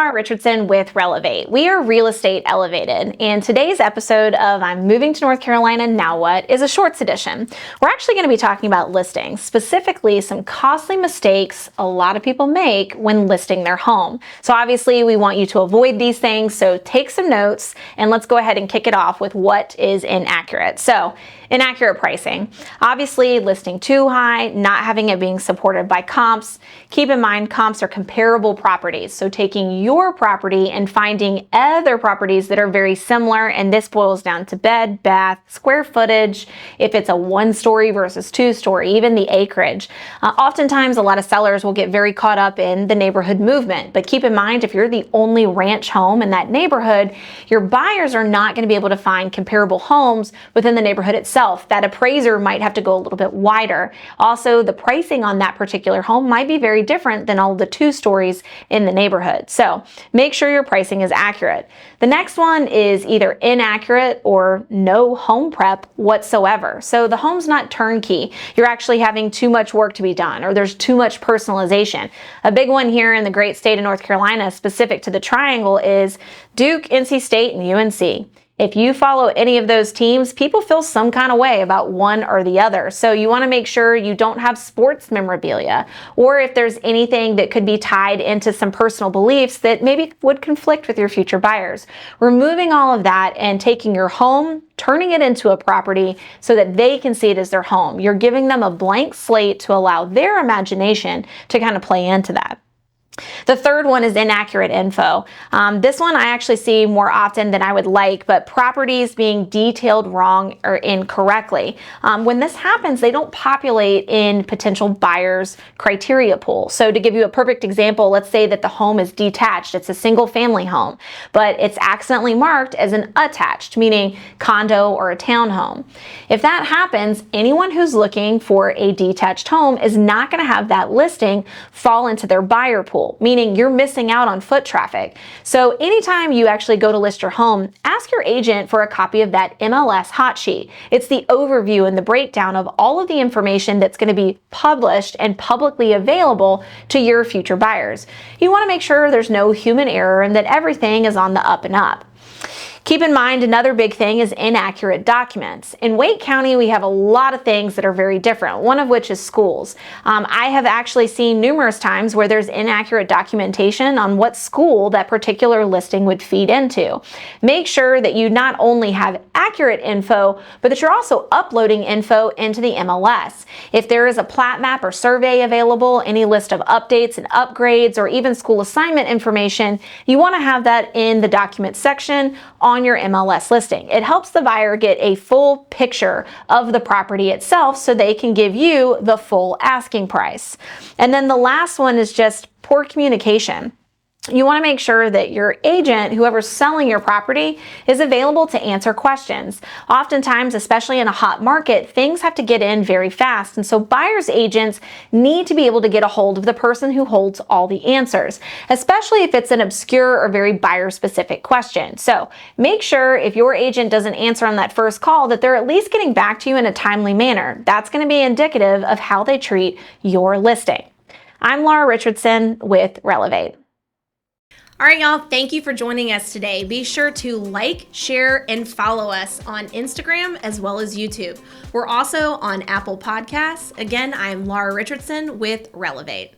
Laura Richardson with Relevate. We are Real Estate Elevated, and today's episode of I'm Moving to North Carolina, Now What is a shorts edition. We're actually going to be talking about listings, specifically some costly mistakes a lot of people make when listing their home. So obviously we want you to avoid these things, so take some notes and let's go ahead and kick it off with what is inaccurate. So, inaccurate pricing. Obviously, listing too high, not having it being supported by comps. Keep in mind, comps are comparable properties. So taking your property and finding other properties that are very similar, and this boils down to bed, bath, square footage, if it's a 1-story versus 2-story, even the acreage. Oftentimes, a lot of sellers will get very caught up in the neighborhood movement. But keep in mind, if you're the only ranch home in that neighborhood, your buyers are not going to be able to find comparable homes within the neighborhood itself. That appraiser might have to go a little bit wider. Also, the pricing on that particular home might be very different than all the 2 stories in the neighborhood. So make sure your pricing is accurate. The next one is either inaccurate or no home prep whatsoever. So the home's not turnkey. You're actually having too much work to be done, or there's too much personalization. A big one here in the great state of North Carolina, specific to the Triangle, is Duke, NC State, and UNC. If you follow any of those teams, people feel some kind of way about one or the other. So you want to make sure you don't have sports memorabilia, or if there's anything that could be tied into some personal beliefs that maybe would conflict with your future buyers. Removing all of that and taking your home, turning it into a property so that they can see it as their home. You're giving them a blank slate to allow their imagination to kind of play into that. The third one is inaccurate info. This one I actually see more often than I would like, but properties being detailed wrong or incorrectly. When this happens, they don't populate in potential buyers' criteria pool. So to give you a perfect example, let's say that the home is detached. It's a single family home, but it's accidentally marked as an attached, meaning condo or a townhome. If that happens, anyone who's looking for a detached home is not going to have that listing fall into their buyer pool, meaning you're missing out on foot traffic. So anytime you actually go to list your home, ask your agent for a copy of that MLS hot sheet. It's the overview and the breakdown of all of the information that's going to be published and publicly available to your future buyers. You want to make sure there's no human error and that everything is on the up and up. Keep in mind, another big thing is inaccurate documents. In Wake County, we have a lot of things that are very different, one of which is schools. I have actually seen numerous times where there's inaccurate documentation on what school that particular listing would feed into. Make sure that you not only have accurate info, but that you're also uploading info into the MLS. If there is a plat map or survey available, any list of updates and upgrades, or even school assignment information, you want to have that in the document section on your MLS listing. It helps the buyer get a full picture of the property itself so they can give you the full asking price. And then the last one is just poor communication. You want to make sure that your agent, whoever's selling your property, is available to answer questions. Oftentimes, especially in a hot market, things have to get in very fast. And so buyer's agents need to be able to get a hold of the person who holds all the answers, especially if it's an obscure or very buyer-specific question. So make sure if your agent doesn't answer on that first call that they're at least getting back to you in a timely manner. That's going to be indicative of how they treat your listing. I'm Laura Richardson with Relevate. All right, y'all, thank you for joining us today. Be sure to like, share, and follow us on Instagram as well as YouTube. We're also on Apple Podcasts. Again, I'm Laura Richardson with Relevate.